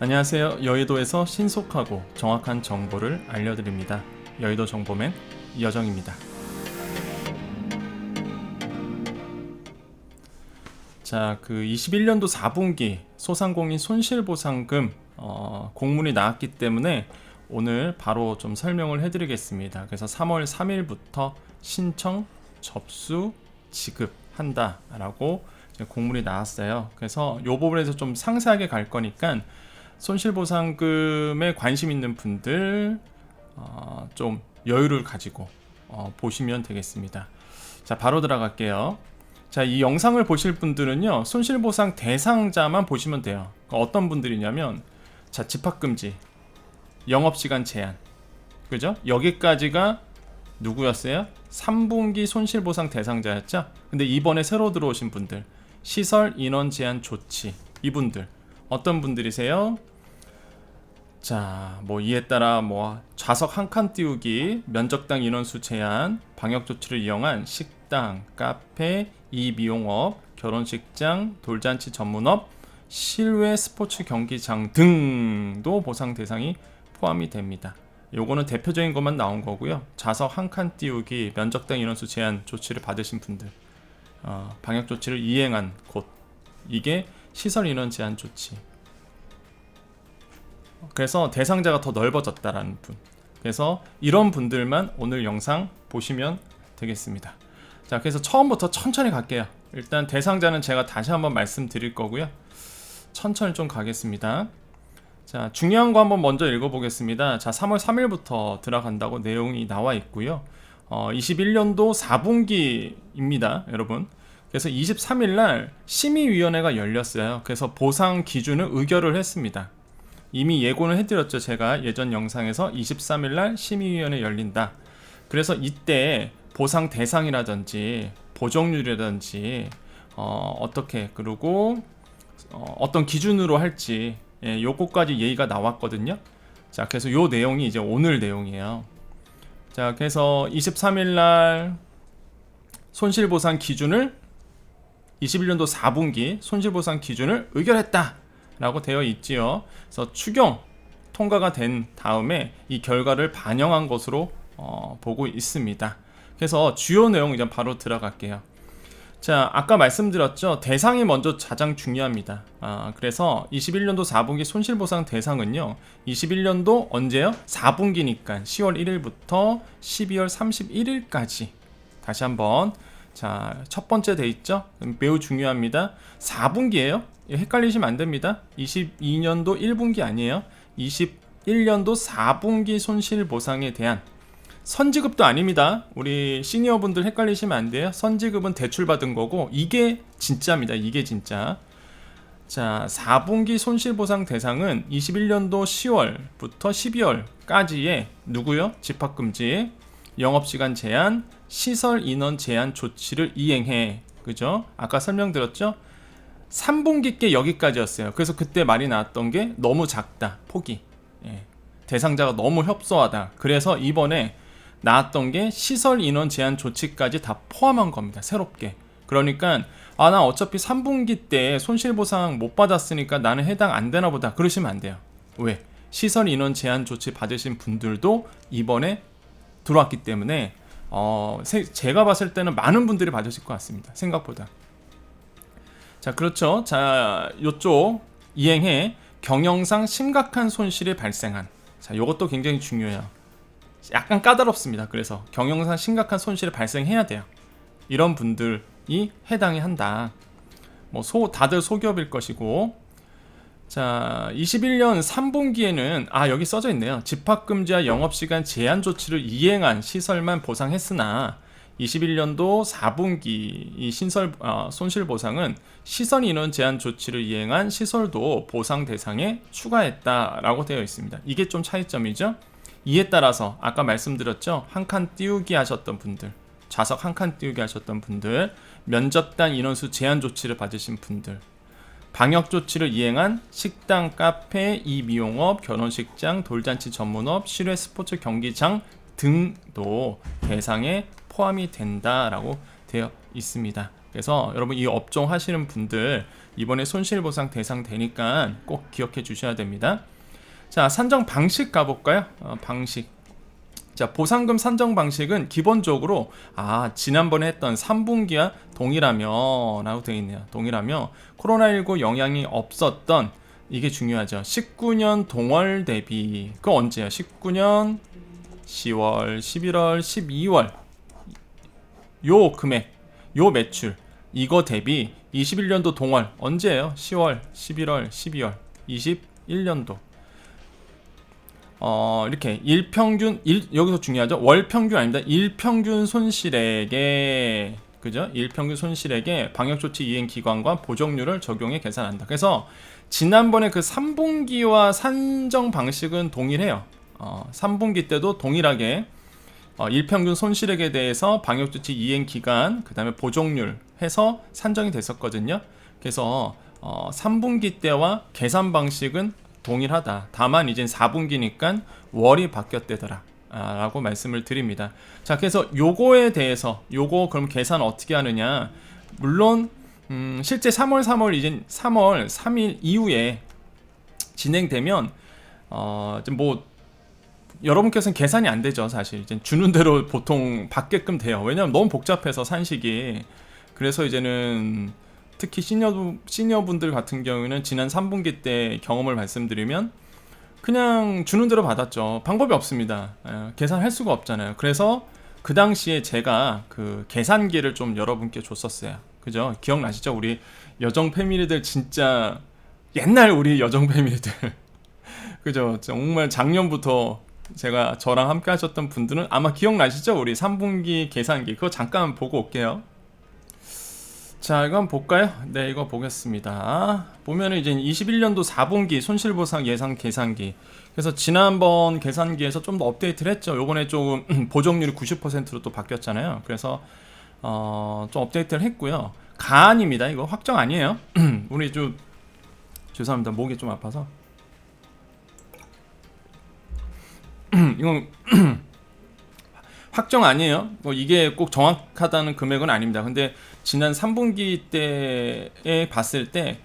안녕하세요. 여의도에서 신속하고 정확한 정보를 알려드립니다. 여의도 정보맨 이여정입니다. 자, 21년도 4분기 소상공인 손실보상금 공문이 나왔기 때문에 오늘 바로 좀 설명을 해드리겠습니다. 그래서 3월 3일부터 신청, 접수, 지급한다라고 공문이 나왔어요. 그래서 이 부분에서 좀 상세하게 갈 거니까 손실보상금에 관심 있는 분들 좀 여유를 가지고 보시면 되겠습니다. 자, 바로 들어갈게요. 자, 이 영상을 보실 분들은요, 손실보상 대상자만 보시면 돼요. 어떤 분들이냐면, 자, 집합금지, 영업시간 제한, 그죠? 여기까지가 누구였어요? 3분기 손실보상 대상자였죠? 근데 이번에 새로 들어오신 분들, 시설 인원 제한 조치, 이분들 어떤 분들이세요? 자, 이에 따라 좌석 한 칸 띄우기, 면적당 인원수 제한, 방역 조치를 이용한 식당, 카페, 이미용업, 결혼식장, 돌잔치 전문업, 실외 스포츠 경기장 등도 보상 대상이 포함이 됩니다. 요거는 대표적인 것만 나온 거고요. 좌석 한 칸 띄우기, 면적당 인원수 제한 조치를 받으신 분들, 방역 조치를 이행한 곳, 이게 시설 인원 제한 조치. 그래서 대상자가 더 넓어졌다라는 분. 그래서 이런 분들만 오늘 영상 보시면 되겠습니다. 자, 그래서 처음부터 천천히 갈게요. 일단 대상자는 제가 다시 한번 말씀드릴 거고요. 천천히 좀 가겠습니다. 자, 중요한 거 한번 먼저 읽어보겠습니다. 자, 3월 3일부터 들어간다고 내용이 나와 있고요. 21년도 4분기입니다, 여러분. 그래서 23일 날 심의위원회가 열렸어요. 그래서 보상 기준을 의결을 했습니다. 이미 예고는 해드렸죠. 제가 예전 영상에서 23일 날 심의위원회 열린다. 그래서 이때 보상 대상이라든지 보정률이라든지 어떻게 그리고 어떤 기준으로 할지 요거까지 얘기가 나왔거든요. 자, 그래서 요 내용이 이제 오늘 내용이에요. 자, 그래서 23일 날 손실보상 기준을 21년도 4분기 손실보상 기준을 의결했다 라고 되어 있지요. 그래서 추경 통과가 된 다음에 이 결과를 반영한 것으로 보고 있습니다. 그래서 주요 내용 이제 바로 들어갈게요. 자, 아까 말씀드렸죠. 대상이 먼저 가장 중요합니다. 그래서 21년도 4분기 손실보상 대상은요, 21년도 언제요? 4분기니까 10월 1일부터 12월 31일까지. 다시 한번. 자, 첫 번째 돼 있죠? 매우 중요합니다. 4분기예요. 헷갈리시면 안 됩니다. 22년도 1분기 아니에요. 21년도 4분기 손실보상에 대한 선지급도 아닙니다. 우리 시니어분들 헷갈리시면 안 돼요. 선지급은 대출받은 거고 이게 진짜입니다. 이게 진짜. 자, 4분기 손실보상 대상은 21년도 10월부터 12월까지의 누구요? 집합금지, 영업시간 제한, 시설 인원 제한 조치를 이행해. 그죠? 아까 설명드렸죠? 3분기 께 여기까지였어요. 그래서 그때 말이 나왔던 게 너무 작다. 폭이. 대상자가 너무 협소하다. 그래서 이번에 나왔던 게 시설 인원 제한 조치까지 다 포함한 겁니다. 새롭게. 그러니까 나 어차피 3분기 때 손실보상 못 받았으니까 나는 해당 안 되나 보다. 그러시면 안 돼요. 왜? 시설 인원 제한 조치 받으신 분들도 이번에 들어왔기 때문에 제가 봤을 때는 많은 분들이 받으실 것 같습니다. 생각보다. 자, 그렇죠. 자, 요쪽 이행해 경영상 심각한 손실이 발생한. 자, 요것도 굉장히 중요해요. 약간 까다롭습니다. 그래서 경영상 심각한 손실이 발생해야 돼요. 이런 분들이 해당이 한다. 다들 소기업일 것이고. 자, 21년 3분기에는 여기 써져 있네요. 집합금지와 영업시간 제한 조치를 이행한 시설만 보상했으나 21년도 4분기 이 손실보상은 시설 인원 제한 조치를 이행한 시설도 보상 대상에 추가했다라고 되어 있습니다. 이게 좀 차이점이죠. 이에 따라서 아까 말씀드렸죠. 한 칸 띄우기 하셨던 분들, 좌석 한 칸 띄우기 하셨던 분들, 면접단 인원수 제한 조치를 받으신 분들, 방역 조치를 이행한 식당, 카페, 이미용업, 결혼식장, 돌잔치 전문업, 실외 스포츠 경기장 등도 대상에 포함이 된다라고 되어 있습니다. 그래서 여러분 이 업종 하시는 분들 이번에 손실보상 대상 되니까 꼭 기억해 주셔야 됩니다. 자, 산정 방식 가볼까요? 방식. 자, 보상금 산정 방식은 기본적으로 지난번에 했던 3분기와 동일하며 라고 되어 있네요. 동일하며 코로나19 영향이 없었던, 이게 중요하죠, 19년 동월 대비. 그거 언제야? 19년 10월, 11월, 12월 요 금액, 요 매출, 이거 대비 21년도 동월 언제예요? 10월, 11월, 12월 21년도. 이렇게 일평균, 여기서 중요하죠. 월평균 아닙니다. 일평균 손실액에, 그죠? 일평균 손실액에 방역조치 이행 기간과 보정률을 적용해 계산한다. 그래서 지난번에 그 3분기와 산정 방식은 동일해요. 3분기 때도 동일하게 일평균 손실액에 대해서 방역조치 이행 기간, 그 다음에 보정률 해서 산정이 됐었거든요. 그래서 3분기 때와 계산 방식은 동일하다. 다만 이제 4분기니까 월이 바뀌었대더라 라고 말씀을 드립니다. 자, 그래서 요거에 대해서, 요거 그럼 계산 어떻게 하느냐, 물론 실제 3월 이제 3월 3일 이후에 진행되면 뭐 여러분께서는 계산이 안 되죠. 사실 이제 주는 대로 보통 받게끔 돼요. 왜냐면 너무 복잡해서 산식이. 그래서 이제는 특히 시니어분들 같은 경우에는 지난 3분기 때 경험을 말씀드리면 그냥 주는 대로 받았죠. 방법이 없습니다. 계산할 수가 없잖아요. 그래서 그 당시에 제가 그 계산기를 좀 여러분께 줬었어요. 그죠? 기억나시죠? 우리 여정 패밀리들, 진짜 옛날 우리 여정 패밀리들 그죠? 정말 작년부터 제가 저랑 함께 하셨던 분들은 아마 기억나시죠? 우리 3분기 계산기, 그거 잠깐 보고 올게요. 자, 이거 한번 볼까요? 네, 이거 보겠습니다. 보면은 이제 21년도 4분기 손실보상 예상 계산기. 그래서 지난번 계산기에서 좀 더 업데이트를 했죠. 요번에 조금 보정률이 90%로 또 바뀌었잖아요. 그래서 좀 업데이트를 했고요. 가안입니다. 이거 확정 아니에요. 우리 좀 죄송합니다. 목이 좀 아파서. 이건 확정 아니에요. 뭐 이게 꼭 정확하다는 금액은 아닙니다. 근데 지난 3분기 때에 봤을 때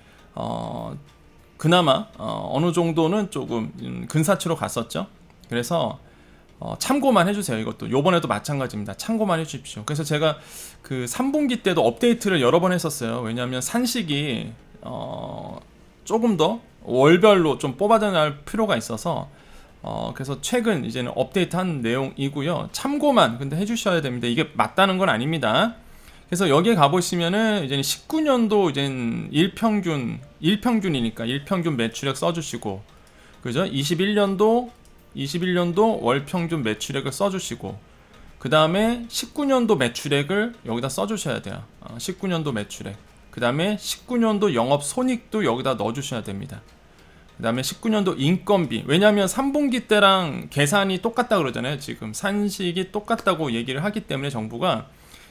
그나마 어느 정도는 조금 근사치로 갔었죠. 그래서 참고만 해주세요. 이것도 요번에도 마찬가지입니다. 참고만 해주십시오. 그래서 제가 그 3분기 때도 업데이트를 여러 번 했었어요. 왜냐하면 산식이 조금 더 월별로 좀 뽑아야 할 필요가 있어서 그래서 최근 이제는 업데이트한 내용이고요. 참고만 근데 해주셔야 됩니다. 이게 맞다는 건 아닙니다. 그래서 여기에 가보시면은 이제 19년도 이제 일평균이니까 일평균 매출액 써주시고, 그죠? 21년도 월평균 매출액을 써주시고, 그 다음에 19년도 매출액을 여기다 써주셔야 돼요. 19년도 매출액. 그 다음에 19년도 영업 손익도 여기다 넣어주셔야 됩니다. 그 다음에 19년도 인건비. 왜냐하면 3분기 때랑 계산이 똑같다 그러잖아요. 지금 산식이 똑같다고 얘기를 하기 때문에 정부가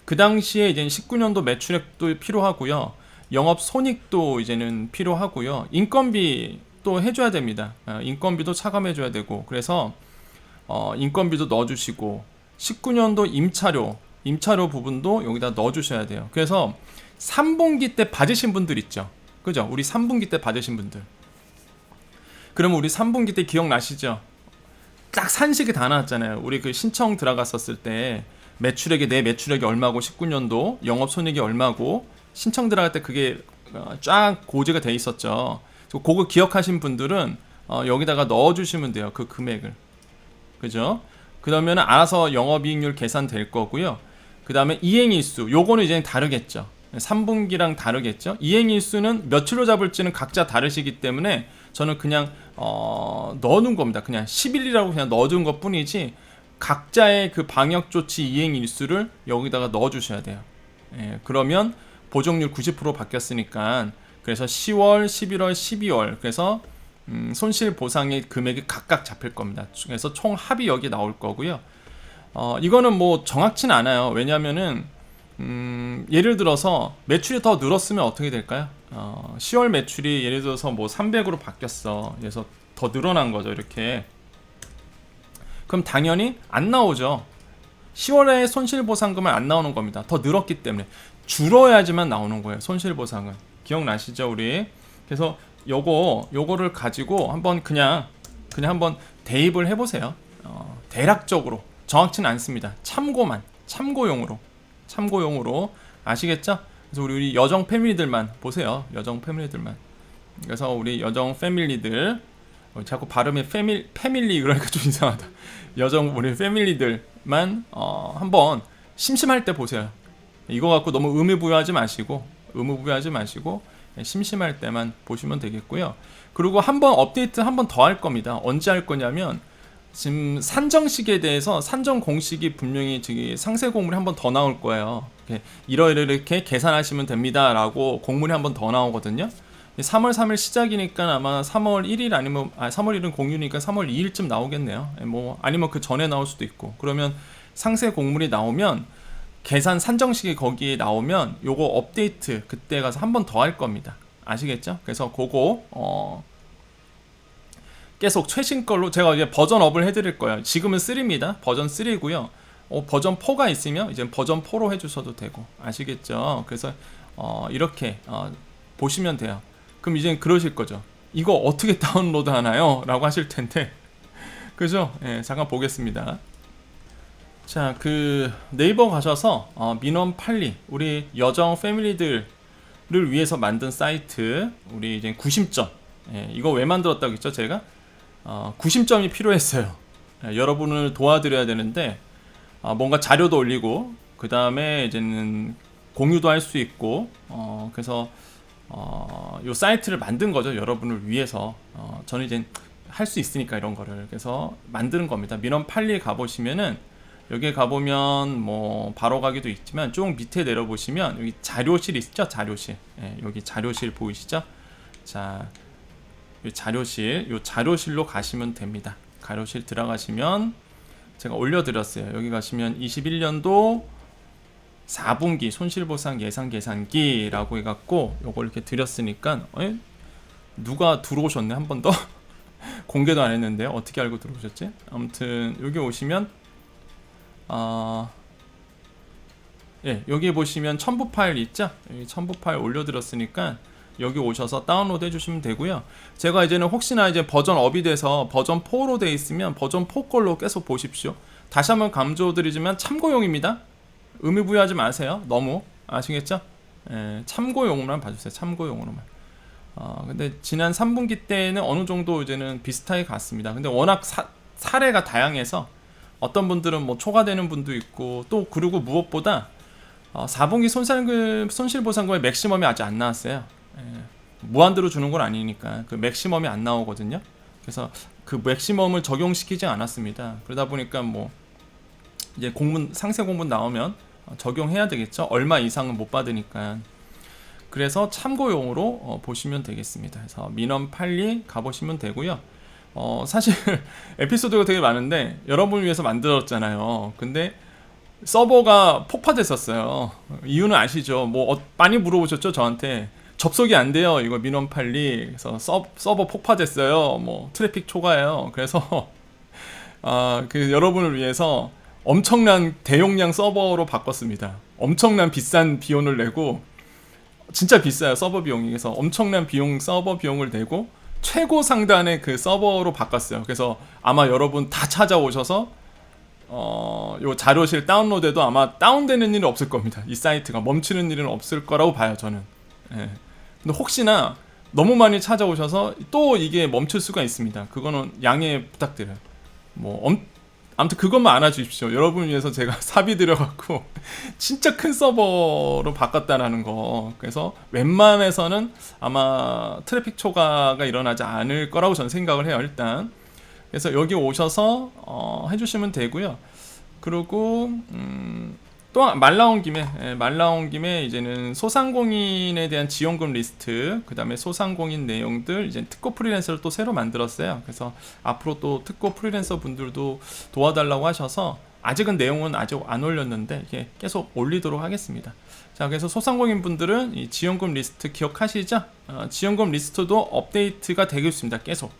그 당시에 이제 19년도 매출액도 필요하고요. 영업 손익도 이제는 필요하고요. 인건비 또 해줘야 됩니다. 인건비도 차감해줘야 되고. 그래서 인건비도 넣어주시고, 19년도 임차료 부분도 여기다 넣어주셔야 돼요. 그래서 3분기 때 받으신 분들 있죠. 그죠? 우리 3분기 때 받으신 분들. 그러면 우리 3분기 때 기억나시죠? 딱 산식이 다 나왔잖아요. 우리 그 신청 들어갔었을 때 내 매출액이 얼마고 19년도 영업손익이 얼마고 신청 들어갈 때 그게 쫙 고지가 돼 있었죠. 그거 기억하신 분들은 여기다가 넣어주시면 돼요. 그 금액을. 그죠? 그러면 알아서 영업이익률 계산될 거고요. 그 다음에 이행일수, 요거는 이제 다르겠죠. 3분기랑 다르겠죠. 이행일수는 며칠로 잡을지는 각자 다르시기 때문에 저는 그냥 넣어놓은 겁니다. 그냥 10일이라고 그냥 넣어둔 것 뿐이지 각자의 그 방역조치 이행일수를 여기다가 넣어주셔야 돼요. 예, 그러면 보정률 90% 바뀌었으니까, 그래서 10월, 11월, 12월 그래서 손실보상의 금액이 각각 잡힐 겁니다. 그래서 총 합이 여기 나올 거고요. 이거는 뭐 정확치는 않아요. 왜냐면은 예를 들어서 매출이 더 늘었으면 어떻게 될까요? 10월 매출이 예를 들어서 뭐 300으로 바뀌었어. 그래서 더 늘어난 거죠. 이렇게. 그럼 당연히 안 나오죠. 10월에 손실보상금은 안 나오는 겁니다. 더 늘었기 때문에. 줄어야지만 나오는 거예요. 손실보상은. 기억나시죠, 우리? 그래서 요거를 가지고 한번 그냥 한번 대입을 해보세요. 대략적으로 정확치는 않습니다. 참고용으로 아시겠죠? 그래서 우리 여정 패밀리들만 보세요. 여정 패밀리들만. 그래서 우리 여정 패밀리들 자꾸 발음이 패밀리 그러니까 좀 이상하다. 여정 우리 패밀리들만 한번 심심할 때 보세요. 이거 갖고 너무 의미부여하지 마시고 심심할 때만 보시면 되겠고요. 그리고 한번 업데이트 한 번 더 할 겁니다. 언제 할 거냐면 지금 산정식에 대해서 산정 공식이 분명히 저기 상세 공문이 한 번 더 나올 거예요. 이렇게 계산하시면 됩니다 라고 공문이 한 번 더 나오거든요. 3월 3일 시작이니까 아마 3월 1일 아니면 3월 1일은 공유니까 3월 2일쯤 나오겠네요. 뭐 아니면 그 전에 나올 수도 있고. 그러면 상세 공문이 나오면 계산 산정식이 거기에 나오면 요거 업데이트 그때 가서 한 번 더 할 겁니다. 아시겠죠? 그래서 그거 계속 최신 걸로 제가 이제 버전업을 해드릴 거예요. 지금은 3입니다. 버전 3고요. 버전 4가 있으면 이제 버전 4로 해주셔도 되고 아시겠죠? 그래서 이렇게 보시면 돼요. 그럼 이제 그러실 거죠. 이거 어떻게 다운로드 하나요? 라고 하실 텐데 그죠? 예, 잠깐 보겠습니다. 자, 그 네이버 가셔서 민원8리 우리 여정 패밀리들을 위해서 만든 사이트 우리 이제 구심점 이거 왜 만들었다고 했죠? 제가 구심점이 필요했어요. 여러분을 도와드려야 되는데 뭔가 자료도 올리고 그 다음에 이제는 공유도 할 수 있고 그래서 요 사이트를 만든 거죠. 여러분을 위해서 저는 이제 할 수 있으니까 이런 거를 그래서 만드는 겁니다. 민원8리 가보시면은 여기에 가보면 뭐 바로 가기도 있지만 좀 밑에 내려보시면 여기 자료실 있죠? 자료실. 여기 자료실 보이시죠? 자, 이 자료실로 가시면 됩니다. 자료실 들어가시면 제가 올려드렸어요. 여기 가시면 21년도 4분기 손실보상 예상계산기라고 해갖고 요걸 이렇게 드렸으니까 누가 들어오셨네 한 번 더? 공개도 안 했는데 어떻게 알고 들어오셨지? 아무튼 여기 오시면 여기 보시면 첨부 파일 있죠? 여기 첨부 파일 올려드렸으니까 여기 오셔서 다운로드 해주시면 되고요. 제가 이제는 혹시나 이제 버전 업이 돼서 버전 4로 돼 있으면 버전 4 걸로 계속 보십시오. 다시 한번 강조드리지만 참고용입니다. 의미 부여하지 마세요. 너무 아시겠죠? 참고용으로만 봐주세요. 참고용으로만. 근데 지난 3분기 때는 어느 정도 이제는 비슷하게 갔습니다. 근데 워낙 사례가 다양해서 어떤 분들은 뭐 초과되는 분도 있고 또 그리고 무엇보다 4분기 손실보상금의 맥시멈이 아직 안 나왔어요. 무한대로 주는 건 아니니까 그 맥시멈이 안 나오거든요. 그래서 그 맥시멈을 적용시키지 않았습니다. 그러다 보니까 뭐 이제 상세 공문 나오면 적용해야 되겠죠. 얼마 이상은 못 받으니까. 그래서 참고용으로 보시면 되겠습니다. 그래서 민원8리 가보시면 되고요. 사실 에피소드가 되게 많은데 여러분을 위해서 만들었잖아요. 근데 서버가 폭파됐었어요. 이유는 아시죠? 뭐 많이 물어보셨죠 저한테. 접속이 안 돼요. 이거 민원8리. 그래서 서버 폭파됐어요. 뭐 트래픽 초과예요. 그래서 그 여러분을 위해서 엄청난 대용량 서버로 바꿨습니다. 엄청난 비싼 비용을 내고 진짜 비싸요. 서버 비용이. 그래서 엄청난 서버 비용을 내고 최고 상단의 그 서버로 바꿨어요. 그래서 아마 여러분 다 찾아오셔서 요 자료실 다운로드에도 아마 다운되는 일은 없을 겁니다. 이 사이트가 멈추는 일은 없을 거라고 봐요. 저는. 근데 혹시나 너무 많이 찾아오셔서 또 이게 멈출 수가 있습니다. 그거는 양해 부탁드려요. 아무튼 그것만 알아주십시오. 여러분을 위해서 제가 사비 들여갖고 진짜 큰 서버로 바꿨다라는 거. 그래서 웬만해서는 아마 트래픽 초과가 일어나지 않을 거라고 저는 생각을 해요. 일단. 그래서 여기 오셔서 해주시면 되고요. 그리고 또 말 나온 김에 이제는 소상공인에 대한 지원금 리스트, 그 다음에 소상공인 내용들 이제 특고 프리랜서를 또 새로 만들었어요. 그래서 앞으로 또 특고 프리랜서 분들도 도와달라고 하셔서 아직은 내용은 아직 안 올렸는데 이게 계속 올리도록 하겠습니다. 자, 그래서 소상공인 분들은 이 지원금 리스트 기억하시죠? 지원금 리스트도 업데이트가 되고 있습니다. 계속.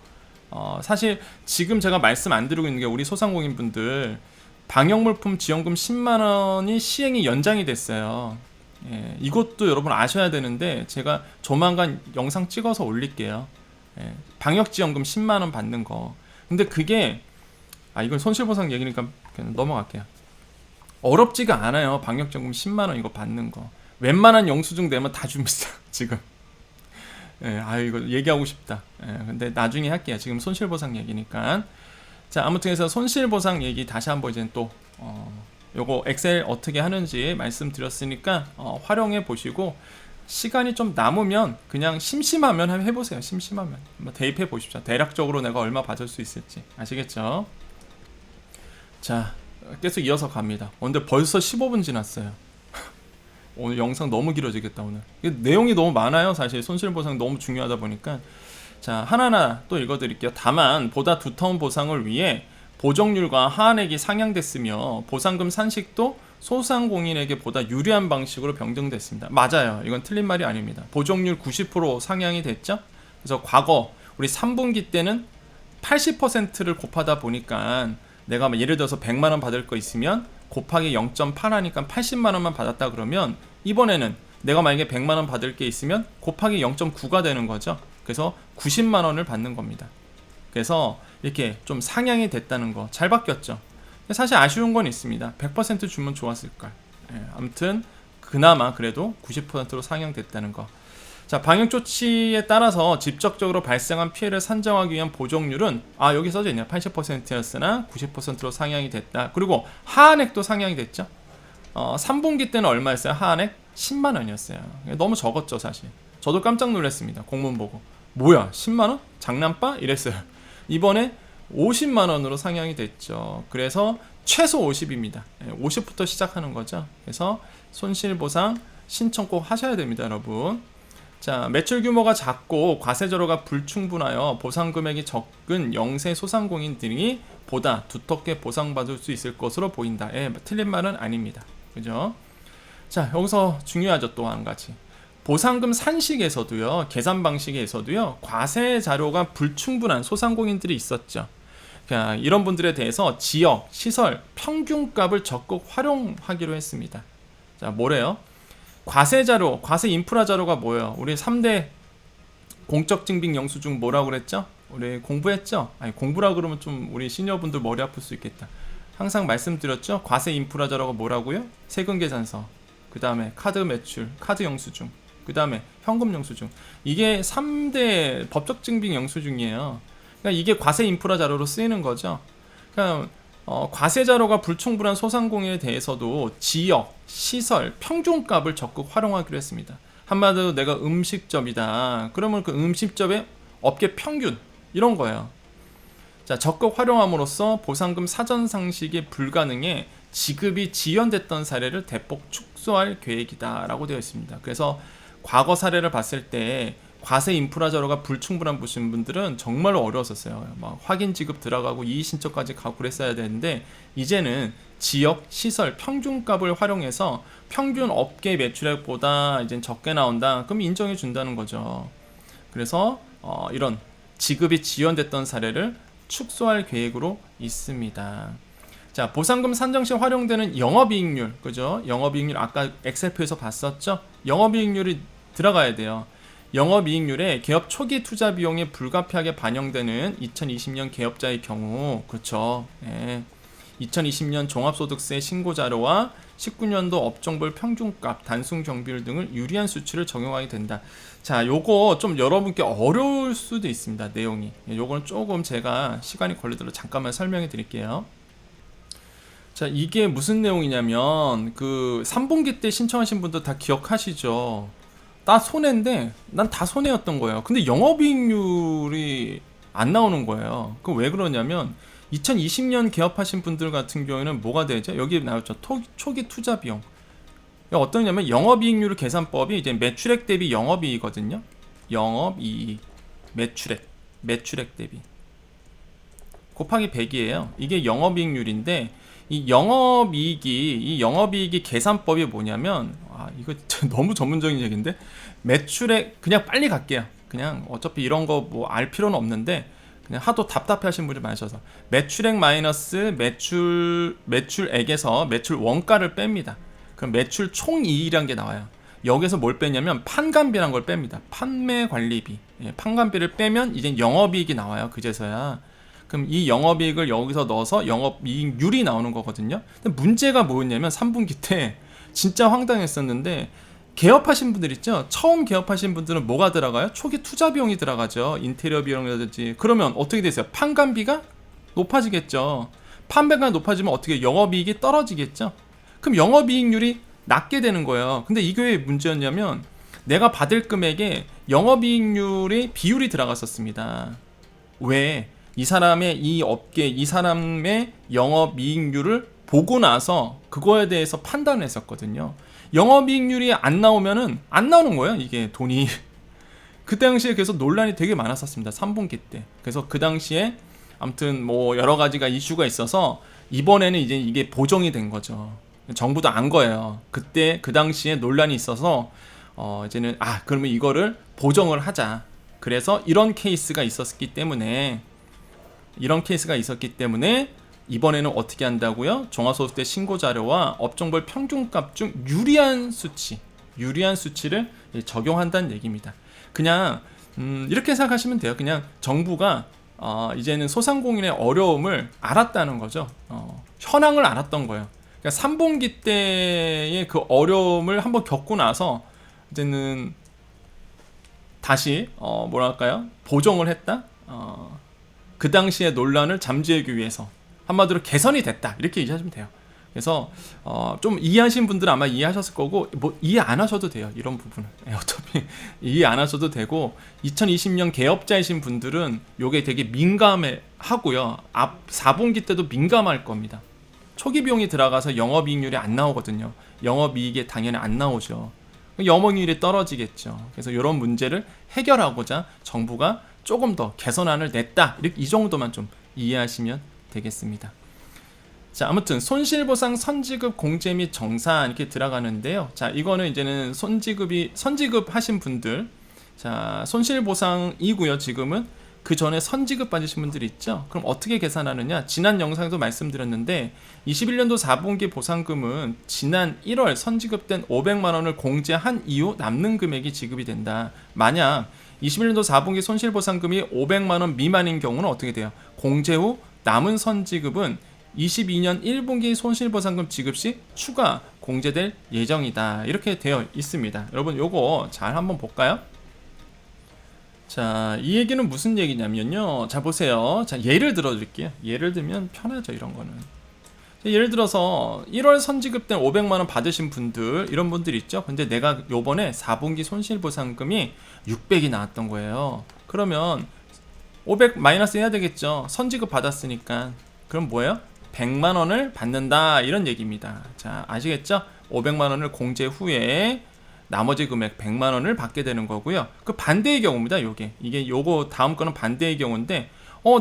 사실 지금 제가 말씀 안 드리고 있는 게 우리 소상공인 분들 방역물품 지원금 10만원이 시행이 연장이 됐어요. 예, 이것도 여러분 아셔야 되는데 제가 조만간 영상 찍어서 올릴게요. 예, 방역지원금 10만원 받는 거. 근데 그게 이건 손실보상 얘기니까 그냥 넘어갈게요. 어렵지가 않아요. 방역지원금 10만원 이거 받는 거. 웬만한 영수증 내면 다 줍니다. 지금. 예, 이거 얘기하고 싶다. 예, 근데 나중에 할게요. 지금 손실보상 얘기니까. 자, 아무튼 해서 손실보상 얘기 다시 한번 이제 또 요거 엑셀 어떻게 하는지 말씀드렸으니까 활용해 보시고, 시간이 좀 남으면 그냥 심심하면 한번 해보세요. 심심하면 한번 대입해 보십시오. 대략적으로 내가 얼마 받을 수 있을지 아시겠죠? 자, 계속 이어서 갑니다. 근데 벌써 15분 지났어요. 오늘 영상 너무 길어지겠다. 오늘 내용이 너무 많아요. 사실 손실보상 너무 중요하다 보니까. 자, 하나하나 또 읽어드릴게요. 다만 보다 두터운 보상을 위해 보정률과 하한액이 상향됐으며 보상금 산식도 소상공인에게 보다 유리한 방식으로 변경됐습니다. 맞아요. 이건 틀린 말이 아닙니다. 보정률 90% 상향이 됐죠. 그래서 과거 우리 3분기 때는 80%를 곱하다 보니까 내가 예를 들어서 100만원 받을 거 있으면 곱하기 0.8 하니까 80만원만 받았다 그러면, 이번에는 내가 만약에 100만원 받을 게 있으면 곱하기 0.9가 되는 거죠. 그래서 90만원을 받는 겁니다. 그래서 이렇게 좀 상향이 됐다는 거 잘 바뀌었죠. 사실 아쉬운 건 있습니다. 100% 주면 좋았을걸. 예, 아무튼 그나마 그래도 90%로 상향됐다는 거. 자, 방역 조치에 따라서 직접적으로 발생한 피해를 산정하기 위한 보정률은 여기 써져 있네요. 80%였으나 90%로 상향이 됐다. 그리고 하한액도 상향이 됐죠. 3분기 때는 얼마였어요? 하한액 10만 원이었어요. 너무 적었죠, 사실. 저도 깜짝 놀랐습니다. 공문 보고. 뭐야, 10만 원? 장난빠? 이랬어요. 이번에 50만 원으로 상향이 됐죠. 그래서 최소 50입니다. 50부터 시작하는 거죠. 그래서 손실보상 신청 꼭 하셔야 됩니다, 여러분. 자, 매출 규모가 작고 과세저로가 불충분하여 보상 금액이 적은 영세 소상공인들이 보다 두텁게 보상받을 수 있을 것으로 보인다. 틀린 말은 아닙니다. 그죠? 자, 여기서 중요하죠. 또 한 가지. 보상금 산식에서도요, 계산 방식에서도요, 과세 자료가 불충분한 소상공인들이 있었죠. 그러니까 이런 분들에 대해서 지역, 시설, 평균값을 적극 활용하기로 했습니다. 자, 뭐래요? 과세 자료, 과세 인프라 자료가 뭐예요? 우리 3대 공적 증빙 영수증 뭐라고 그랬죠? 우리 공부했죠? 공부라 그러면 좀 우리 시니어분들 머리 아플 수 있겠다. 항상 말씀드렸죠? 과세 인프라 자료가 뭐라고요? 세금 계산서, 그 다음에 카드 매출, 카드 영수증, 그 다음에 현금 영수증. 이게 3대 법적 증빙 영수증이에요. 그러니까 이게 과세 인프라 자료로 쓰이는 거죠. 그러니까 과세 자료가 불충분한 소상공인에 대해서도 지역, 시설, 평균값을 적극 활용하기로 했습니다. 한마디로 내가 음식점이다. 그러면 그 음식점의 업계 평균 이런 거예요. 자, 적극 활용함으로써 보상금 사전 상식이 불가능해 지급이 지연됐던 사례를 대폭 축소할 계획이다라고 되어 있습니다. 그래서 과거 사례를 봤을 때 과세 인프라 자료가 불충분한 보신 분들은 정말로 어려웠었어요. 막 확인 지급 들어가고 이의 신청까지 가고 그랬어야 되는데, 이제는 지역, 시설, 평균값을 활용해서 평균 업계 매출액보다 이제 적게 나온다. 그럼 인정해 준다는 거죠. 그래서 이런 지급이 지연됐던 사례를 축소할 계획으로 있습니다. 자, 보상금 산정 시 활용되는 영업이익률, 그죠? 영업이익률 아까 엑셀표에서 봤었죠? 영업이익률이 들어가야 돼요. 영업이익률에 기업 초기 투자 비용이 불가피하게 반영되는 2020년 개업자의 경우, 그렇죠? 2020년 종합소득세 신고 자료와 19년도 업종별 평균값, 단순 경비율 등을 유리한 수치를 적용하게 된다. 자, 요거 좀 여러분께 어려울 수도 있습니다. 내용이. 요거는 조금 제가 시간이 걸리더라도 잠깐만 설명해 드릴게요. 자, 이게 무슨 내용이냐면 그 3분기 때 신청하신 분들 다 기억하시죠? 나 손해인데 난 다 손해였던 거예요. 근데 영업이익률이 안 나오는 거예요. 그 왜 그러냐면 2020년 개업하신 분들 같은 경우에는 뭐가 되죠? 여기 나왔죠. 초기 투자 비용. 어떠냐면 영업이익률 계산법이 이제 매출액 대비 영업이익이거든요. 영업이익, 매출액 대비 곱하기 100이에요. 이게 영업이익률인데 이 영업이익이 계산법이 뭐냐면, 이거 너무 전문적인 얘기인데, 매출액, 그냥 빨리 갈게요. 그냥 어차피 이런 거 뭐 알 필요는 없는데, 그냥 하도 답답해 하신 분이 많으셔서, 매출액 마이너스 매출액에서 매출 원가를 뺍니다. 그럼 매출 총이익이란 게 나와요. 여기서 뭘 빼냐면 판관비란 걸 뺍니다. 판매 관리비. 판관비를 빼면 이제 영업이익이 나와요. 그제서야. 그럼 이 영업이익을 여기서 넣어서 영업이익률이 나오는 거거든요. 근데 문제가 뭐였냐면 3분기 때 진짜 황당했었는데, 개업하신 분들 있죠? 처음 개업하신 분들은 뭐가 들어가요? 초기 투자 비용이 들어가죠. 인테리어 비용이라든지. 그러면 어떻게 되세요? 판관비가 높아지겠죠. 판매가 높아지면 어떻게 영업이익이 떨어지겠죠. 그럼 영업이익률이 낮게 되는 거예요. 근데 이게 왜 문제였냐면 내가 받을 금액에 영업이익률의 비율이 들어갔었습니다. 왜? 이 사람의 이 업계, 이 사람의 영업이익률을 보고 나서 그거에 대해서 판단을 했었거든요. 영업이익률이 안 나오면은 안 나오는 거예요. 이게 돈이. 그 당시에 그래서 논란이 되게 많았었습니다. 3분기 때. 그래서 그 당시에 아무튼 뭐 여러 가지가 이슈가 있어서 이번에는 이제 이게 보정이 된 거죠. 정부도 안 거예요. 그때 그 당시에 논란이 있어서 이제는 그러면 이거를 보정을 하자. 그래서 이런 케이스가 있었기 때문에 이번에는 어떻게 한다고요? 종합소득세 신고 자료와 업종별 평균값 중 유리한 수치를 적용한다는 얘기입니다. 그냥 이렇게 생각하시면 돼요. 그냥 정부가 이제는 소상공인의 어려움을 알았다는 거죠. 현황을 알았던 거예요. 그러니까 3분기 때의 그 어려움을 한번 겪고 나서 이제는 다시 보정을 했다. 그 당시의 논란을 잠재우기 위해서 한마디로 개선이 됐다, 이렇게 이해하시면 돼요. 그래서 좀 이해하신 분들은 아마 이해하셨을 거고, 뭐 이해 안 하셔도 돼요. 이런 부분은 어차피 이해 안 하셔도 되고, 2020년 개업자이신 분들은 요게 되게 민감하고요. 앞 4분기 때도 민감할 겁니다. 초기 비용이 들어가서 영업이익률이 안 나오거든요. 영업이익이 당연히 안 나오죠. 영업이익률이 떨어지겠죠. 그래서 이런 문제를 해결하고자 정부가 조금 더 개선안을 냈다, 이렇게 이 정도만 좀 이해하시면 되겠습니다. 자, 아무튼 손실보상 선지급 공제 및 정산 이렇게 들어가는데요. 자, 이거는 이제는 선지급 하신 분들, 자, 손실보상이고요. 지금은 그 전에 선지급 받으신 분들 있죠. 그럼 어떻게 계산하느냐? 지난 영상에도 말씀드렸는데 21년도 4분기 보상금은 지난 1월 선지급된 500만 원을 공제한 이후 남는 금액이 지급이 된다. 만약 21년도 4분기 손실보상금이 500만 원 미만인 경우는 어떻게 돼요? 공제 후 남은 선지급은 22년 1분기 손실보상금 지급 시 추가 공제될 예정이다. 이렇게 되어 있습니다. 여러분 요거 잘 한번 볼까요? 자, 이 얘기는 무슨 얘기냐면요. 자, 보세요. 자, 예를 들어 드릴게요. 예를 들면 편하죠, 이런 거는. 자, 예를 들어서 1월 선지급된 500만 원 받으신 분들, 이런 분들 있죠. 근데 내가 요번에 4분기 손실보상금이 600이 나왔던 거예요. 그러면 500 마이너스 해야 되겠죠. 선지급 받았으니까. 그럼 뭐예요? 100만 원을 받는다, 이런 얘기입니다. 자, 아시겠죠? 500만 원을 공제 후에 나머지 금액 100만 원을 받게 되는 거고요. 그 반대의 경우입니다. 요거 다음 거는 반대의 경우인데,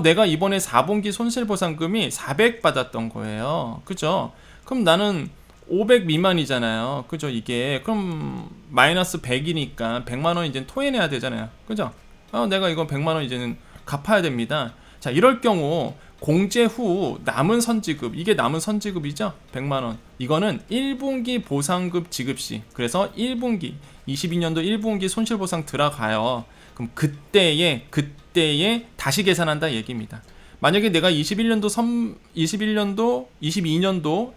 내가 이번에 4분기 손실보상금이 400 받았던 거예요. 그죠? 그럼 나는 500 미만이잖아요. 그죠? 이게 그럼 마이너스 100이니까 100만 원 이제 토해내야 되잖아요. 그죠? 내가 이거 100만 원 이제는 갚아야 됩니다. 자, 이럴 경우 공제 후 남은 선지급, 이게 남은 선지급이죠? 100만 원. 이거는 1분기 보상급 지급 시, 그래서 22년도 1분기 손실보상 들어가요. 그럼 그때에 다시 계산한다 얘기입니다. 만약에 내가 22년도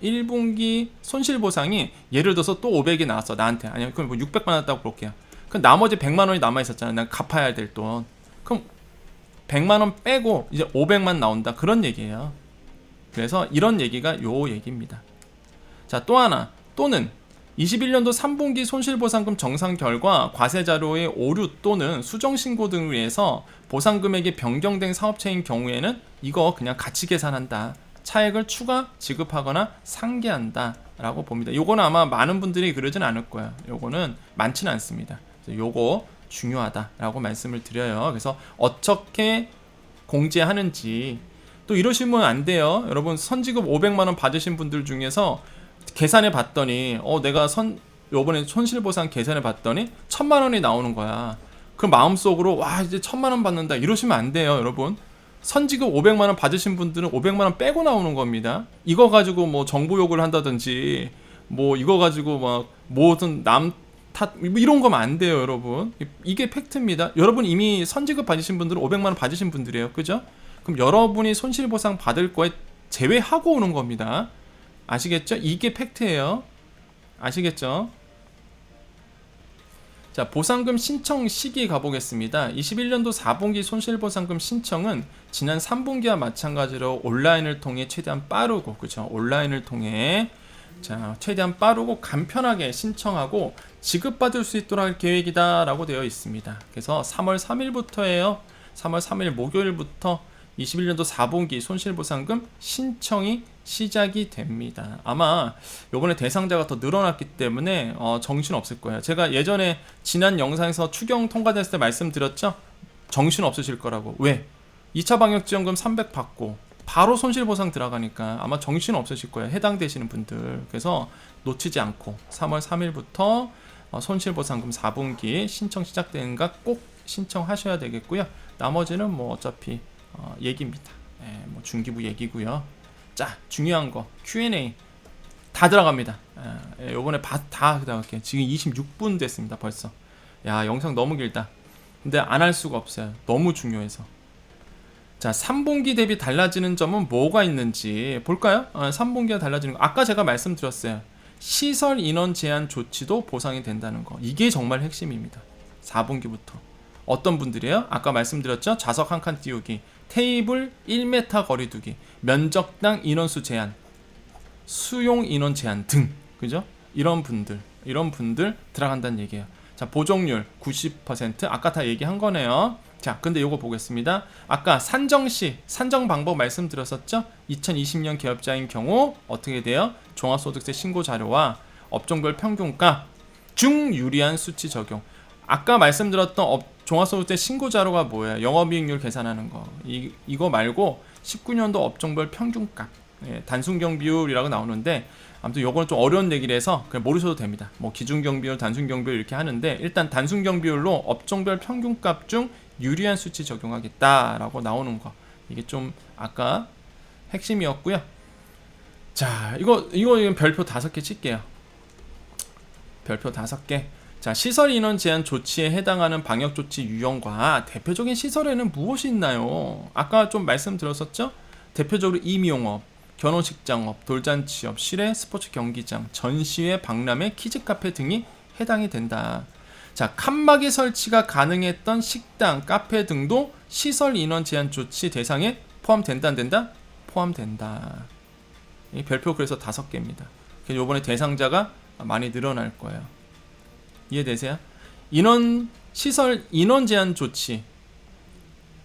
1분기 손실보상이 예를 들어서 또 500이 나왔어, 나한테. 아니면 그럼 뭐 600 받았다고 볼게요. 그럼 나머지 100만 원이 남아 있었잖아. 난 갚아야 될 돈. 그럼 100만 원 빼고 이제 500만 나온다, 그런 얘기예요. 그래서 이런 얘기가 요 얘기입니다. 자, 또 하나, 또는 21년도 3분기 손실보상금 정산 결과 과세자료의 오류 또는 수정신고 등을 위해서 보상금액이 변경된 사업체인 경우에는 이거 그냥 같이 계산한다. 차액을 추가 지급하거나 상계한다 라고 봅니다. 요거는 아마 많은 분들이 그러진 않을 거예요. 요거는 많지는 않습니다. 요거 중요하다라고 말씀을 드려요. 그래서 어떻게 공제하는지, 또 이러시면 안 돼요. 여러분, 선지급 500만 원 받으신 분들 중에서 계산해 봤더니 내가 요번에 손실보상 계산해 봤더니 1000만 원이 나오는 거야. 그럼 마음속으로 와, 이제 1000만 원 받는다, 이러시면 안 돼요. 여러분, 선지급 500만 원 받으신 분들은 500만 원 빼고 나오는 겁니다. 이거 가지고 뭐 정보 요구를 한다든지 뭐 이거 가지고 막 모든 남 탓 이런 거면 안 돼요, 여러분. 이게 팩트입니다. 여러분 이미 선지급 받으신 분들은 500만 원 받으신 분들이에요, 그죠? 그럼 여러분이 손실보상 받을 거에 제외하고 오는 겁니다. 아시겠죠? 이게 팩트예요. 아시겠죠? 자, 보상금 신청 시기 가보겠습니다. 21년도 4분기 손실보상금 신청은 지난 3분기와 마찬가지로 온라인을 통해 최대한 빠르고, 그쵸? 온라인을 통해 자, 최대한 빠르고 간편하게 신청하고 지급받을 수 있도록 할 계획이다 라고 되어 있습니다. 그래서 3월 3일부터예요. 3월 3일 목요일부터 21년도 4분기 손실보상금 신청이 시작이 됩니다. 아마 요번에 대상자가 더 늘어났기 때문에 정신 없을 거예요. 제가 예전에 지난 영상에서 추경 통과됐을 때 말씀드렸죠? 정신 없으실 거라고. 왜? 2차 방역지원금 300 받고 바로 손실보상 들어가니까 아마 정신 없으실 거예요, 해당되시는 분들. 그래서 놓치지 않고 3월 3일부터 손실보상금 4분기 신청 시작되는가 꼭 신청하셔야 되겠고요. 나머지는 뭐 어차피 얘기입니다. 뭐 중기부 얘기고요. 자, 중요한 거 Q&A 다 들어갑니다. 요번에 다 들어갈게요. 지금 26분 됐습니다, 벌써. 야, 영상 너무 길다. 근데 안 할 수가 없어요. 너무 중요해서. 자, 3분기 대비 달라지는 점은 뭐가 있는지 볼까요? 3분기가 달라지는 거. 아까 제가 말씀드렸어요. 시설 인원 제한 조치도 보상이 된다는 거. 이게 정말 핵심입니다. 4분기부터. 어떤 분들이에요? 아까 말씀드렸죠? 좌석 한 칸 띄우기, 테이블 1m 거리 두기, 면적당 인원수 제한, 수용 인원 제한 등. 그죠? 이런 분들 들어간다는 얘기예요. 자, 보정률 90%. 아까 다 얘기한 거네요. 자, 근데 요거 보겠습니다. 아까 산정시, 산정 방법 말씀드렸었죠? 2020년 개업자인 경우 어떻게 돼요? 종합소득세 신고 자료와 업종별 평균값 중 유리한 수치 적용. 아까 말씀드렸던 종합소득세 신고 자료가 뭐예요? 영업이익률 계산하는 거. 이거 말고 19년도 업종별 평균값, 단순경비율이라고 나오는데, 아무튼 요거는 좀 어려운 얘기를 해서 그냥 모르셔도 됩니다. 뭐 기준경비율, 단순경비율 이렇게 하는데, 일단 단순경비율로 업종별 평균값 중 유리한 수치 적용하겠다라고 나오는 거. 이게 좀 아까 핵심이었고요. 자, 이거 별표 5개 칠게요. 별표 5개. 자, 시설 인원 제한 조치에 해당하는 방역 조치 유형과 대표적인 시설에는 무엇이 있나요? 아까 좀 말씀드렸었죠? 대표적으로 임용업, 결혼식장업, 돌잔치업, 실외, 스포츠 경기장, 전시회, 박람회, 키즈카페 등이 해당이 된다. 자, 칸막이 설치가 가능했던 식당, 카페 등도 시설 인원 제한 조치 대상에 포함된다, 안 된다? 포함된다. 이 별표 그래서 5개입니다. 그래서 이번에 대상자가 많이 늘어날 거예요. 이해되세요? 시설 인원 제한 조치.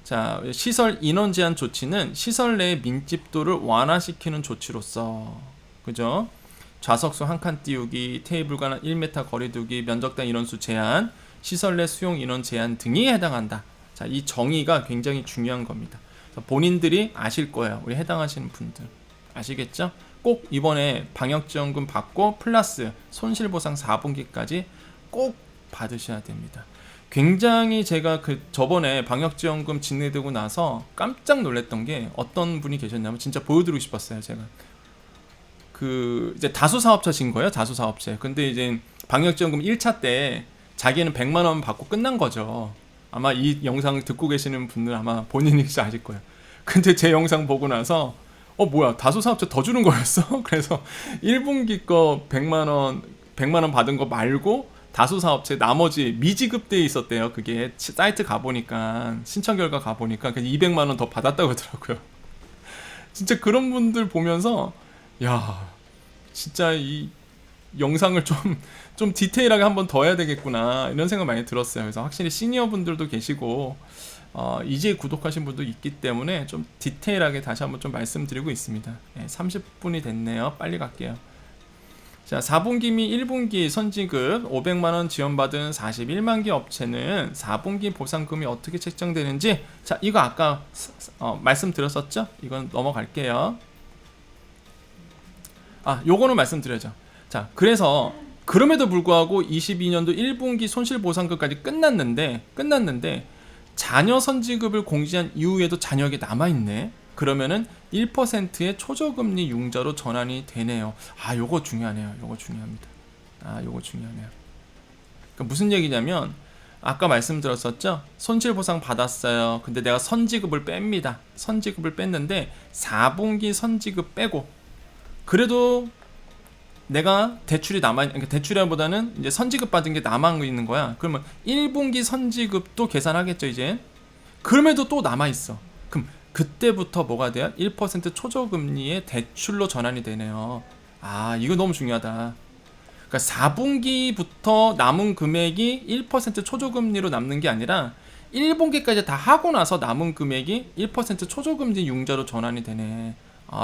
자, 시설 인원 제한 조치는 시설 내의 밀집도를 완화시키는 조치로서, 그죠? 좌석수 한 칸 띄우기, 테이블과 1m 거리 두기, 면적당 인원수 제한, 시설 내 수용 인원 제한 등이 해당한다. 자, 이 정의가 굉장히 중요한 겁니다. 본인들이 아실 거예요. 우리 해당하시는 분들. 아시겠죠? 꼭 이번에 방역지원금 받고 플러스 손실보상 4분기까지 꼭 받으셔야 됩니다. 굉장히 제가 저번에 방역지원금 진행되고 나서 깜짝 놀랐던 게 어떤 분이 계셨냐면, 진짜 보여드리고 싶었어요, 제가. 이제 다수사업자신 거예요, 다수사업체. 근데 이제 방역지원금 1차 때 자기는 100만원 받고 끝난 거죠. 아마 이 영상 듣고 계시는 분들 아마 본인이 아실 거예요. 근데 제 영상 보고 나서 뭐야, 다수사업체 더 주는 거였어? 그래서 1분기 거 100만원 받은 거 말고 다수사업체 나머지 미지급대에 있었대요. 그게 사이트 가보니까, 신청 결과 가보니까 200만원 더 받았다고 하더라고요. 진짜 그런 분들 보면서 야, 진짜 이 영상을 좀 디테일하게 한번 더 해야 되겠구나, 이런 생각 많이 들었어요. 그래서 확실히 시니어 분들도 계시고 이제 구독하신 분도 있기 때문에 좀 디테일하게 다시 한번 좀 말씀드리고 있습니다. 30분이 됐네요. 빨리 갈게요. 자, 4분기 및 1분기 선지급 500만원 지원받은 41만 개 업체는 4분기 보상금이 어떻게 책정되는지, 자, 이거 아까 말씀드렸었죠? 이건 넘어갈게요. 요거는 말씀드려야죠. 자, 그래서 그럼에도 불구하고 22년도 1분기 손실보상금까지 끝났는데 자녀 선지급을 공지한 이후에도 자녀에게 남아있네. 그러면은 1%의 초저금리 융자로 전환이 되네요. 아, 요거 중요하네요. 요거 중요합니다. 요거 중요하네요. 그러니까 무슨 얘기냐면 아까 말씀드렸었죠. 손실보상 받았어요. 근데 내가 선지급을 뺍니다. 선지급을 뺐는데 4분기 선지급 빼고 그래도 내가 대출이 그러니까 대출이보다는 이제 선지급 받은 게 남아 있는 거야. 그러면 1분기 선지급도 계산하겠죠, 이제. 그럼에도 또 남아 있어. 그럼 그때부터 뭐가 돼요? 1% 초저금리의 대출로 전환이 되네요. 이거 너무 중요하다. 그러니까 4분기부터 남은 금액이 1% 초저금리로 남는 게 아니라 1분기까지 다 하고 나서 남은 금액이 1% 초저금리 융자로 전환이 되네.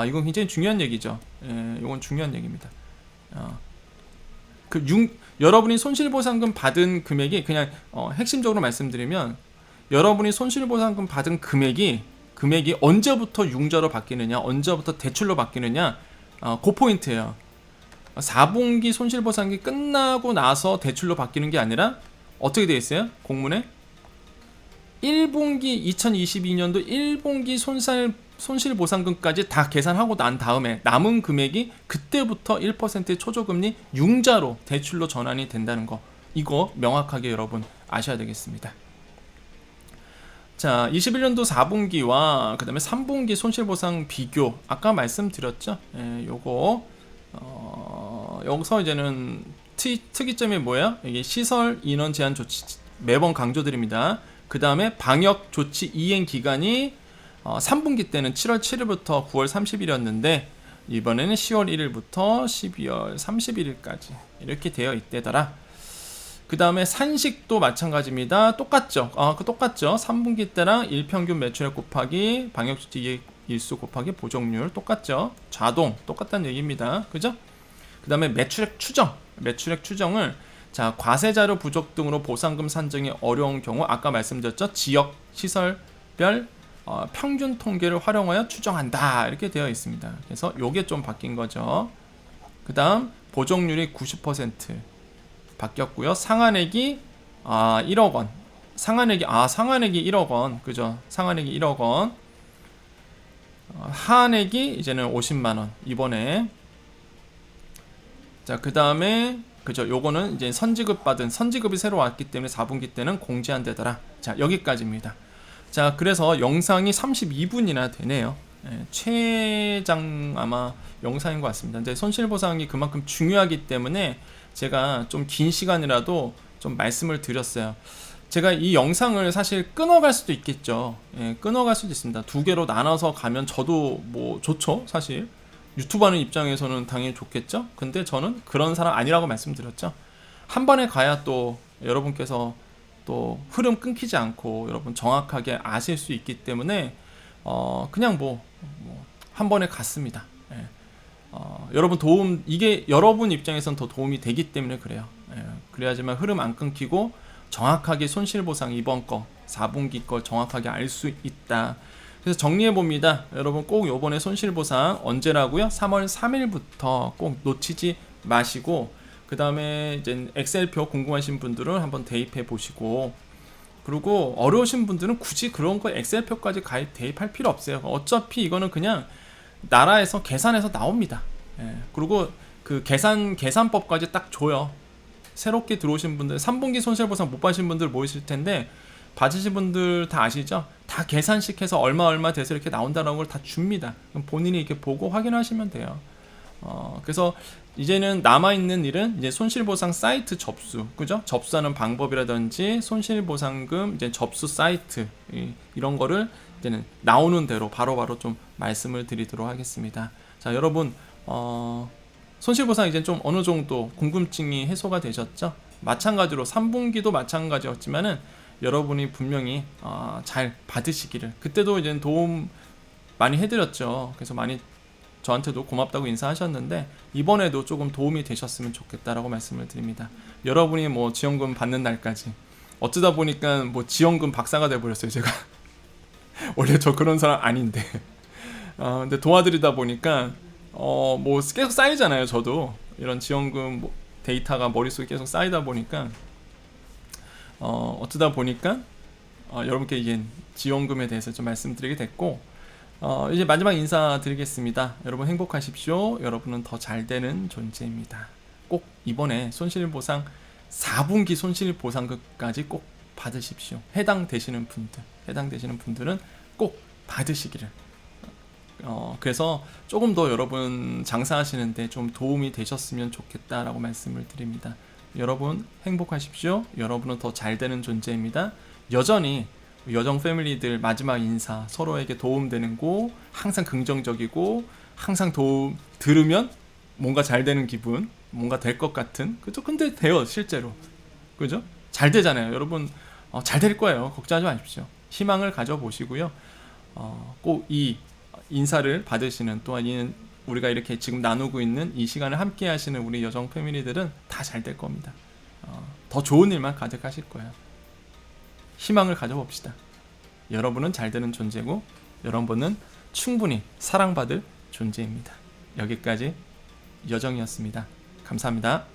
이건 굉장히 중요한 얘기죠. 예, 이건 중요한 얘기입니다. 여러분이 손실보상금 받은 금액이 그냥 핵심적으로 말씀드리면 여러분이 손실보상금 받은 금액이 언제부터 융자로 바뀌느냐, 언제부터 대출로 바뀌느냐, 그 포인트예요. 4분기 손실보상이 끝나고 나서 대출로 바뀌는 게 아니라 어떻게 되어 있어요? 공문에 1분기 2022년도 1분기 손실보상금까지 다 계산하고 난 다음에 남은 금액이 그때부터 1%의 초저금리 융자로 대출로 전환이 된다는 거, 이거 명확하게 여러분 아셔야 되겠습니다. 자, 21년도 4분기와 그 다음에 3분기 손실보상 비교 아까 말씀드렸죠. 요거 여기서 이제는 특이점이 뭐예요? 이게 시설 인원 제한 조치 매번 강조드립니다. 그 다음에 방역 조치 이행 기간이 3분기 때는 7월 7일부터 9월 30일이었는데 이번에는 10월 1일부터 12월 31일까지 이렇게 되어 있대더라. 그 다음에 산식도 마찬가지입니다. 똑같죠? 똑같죠? 3분기 때랑 일평균 매출액 곱하기 방역조치 일수 곱하기 보정률 똑같죠? 자동 똑같다는 얘기입니다. 그죠? 그 다음에 매출액 추정을 자, 과세자료 부족 등으로 보상금 산정이 어려운 경우 아까 말씀드렸죠? 지역 시설별 평균 통계를 활용하여 추정한다 이렇게 되어 있습니다. 그래서 요게 좀 바뀐 거죠. 그 다음 보정률이 90% 바뀌었고요. 상한액이 1억원 상한액이 1억원 그죠? 상한액이 1억원 하한액이 이제는 50만원 이번에. 자, 그 다음에 그죠? 요거는 이제 선지급이 새로 왔기 때문에 4분기 때는 공지한대더라. 자, 여기까지입니다. 자, 그래서 영상이 32분이나 되네요. 최장 아마 영상인 것 같습니다. 근데 손실보상이 그만큼 중요하기 때문에 제가 좀 긴 시간이라도 좀 말씀을 드렸어요. 제가 이 영상을 사실 끊어갈 수도 있겠죠. 끊어갈 수도 있습니다. 두 개로 나눠서 가면 저도 뭐 좋죠, 사실. 유튜브 하는 입장에서는 당연히 좋겠죠. 근데 저는 그런 사람 아니라고 말씀드렸죠. 한 번에 가야 또 여러분께서 또 흐름 끊기지 않고 여러분 정확하게 아실 수 있기 때문에 그냥 한 번에 갔습니다. 여러분 이게 여러분 입장에선 더 도움이 되기 때문에 그래요. 그래야지만 흐름 안 끊기고 정확하게 손실보상 이번 거 4분기 거 정확하게 알 수 있다. 그래서 정리해 봅니다. 여러분 꼭 요번에 손실보상 언제라고요? 3월 3일부터 꼭 놓치지 마시고 그 다음에 이제 엑셀표 궁금하신 분들은 한번 대입해 보시고 그리고 어려우신 분들은 굳이 그런 거 엑셀표까지 대입할 필요 없어요. 어차피 이거는 그냥 나라에서 계산해서 나옵니다. 그리고 그 계산법까지 딱 줘요. 새롭게 들어오신 분들 3분기 손실보상 못 받으신 분들 모이실 텐데 받으신 분들 다 아시죠? 다 계산식 해서 얼마 돼서 이렇게 나온다는 걸 다 줍니다. 그럼 본인이 이렇게 보고 확인하시면 돼요. 그래서 이제는 남아있는 일은 이제 손실보상 사이트 접수, 그죠? 접수하는 방법이라든지 손실보상금 이제 접수 사이트 이런 거를 이제는 나오는 대로 바로바로 좀 말씀을 드리도록 하겠습니다. 자, 여러분 손실보상 이제 좀 어느 정도 궁금증이 해소가 되셨죠? 마찬가지로 3분기도 마찬가지였지만은 여러분이 분명히 잘 받으시기를 그때도 이제 도움 많이 해드렸죠. 그래서 많이 저한테도 고맙다고 인사하셨는데 이번에도 조금 도움이 되셨으면 좋겠다라고 말씀을 드립니다. 여러분이 뭐 지원금 받는 날까지 어쩌다 보니까 뭐 지원금 박사가 돼버렸어요. 제가 원래 저 그런 사람 아닌데 근데 도와드리다 보니까 뭐 계속 쌓이잖아요. 저도 이런 지원금 데이터가 머릿속에 계속 쌓이다 보니까 어쩌다 보니까 여러분께 이게 지원금에 대해서 좀 말씀드리게 됐고 이제 마지막 인사드리겠습니다. 여러분 행복하십시오. 여러분은 더 잘 되는 존재입니다. 꼭 이번에 손실보상 4분기 손실보상금까지 꼭 받으십시오. 해당되시는 분들은 꼭 받으시기를. 그래서 조금 더 여러분 장사하시는데 좀 도움이 되셨으면 좋겠다라고 말씀을 드립니다. 여러분 행복하십시오. 여러분은 더 잘 되는 존재입니다. 여전히 여정 패밀리들 마지막 인사, 서로에게 도움되는 거, 항상 긍정적이고 항상 도움 들으면 뭔가 잘 되는 기분, 뭔가 될 것 같은, 그죠? 근데 돼요, 실제로. 그죠? 잘 되잖아요. 여러분 잘 될 거예요. 걱정하지 마십시오. 희망을 가져보시고요. 꼭 이 인사를 받으시는, 또한 우리가 이렇게 지금 나누고 있는 이 시간을 함께 하시는 우리 여정 패밀리들은 다 잘 될 겁니다. 더 좋은 일만 가득하실 거예요. 희망을 가져봅시다. 여러분은 잘 되는 존재고 여러분은 충분히 사랑받을 존재입니다. 여기까지 여정이었습니다. 감사합니다.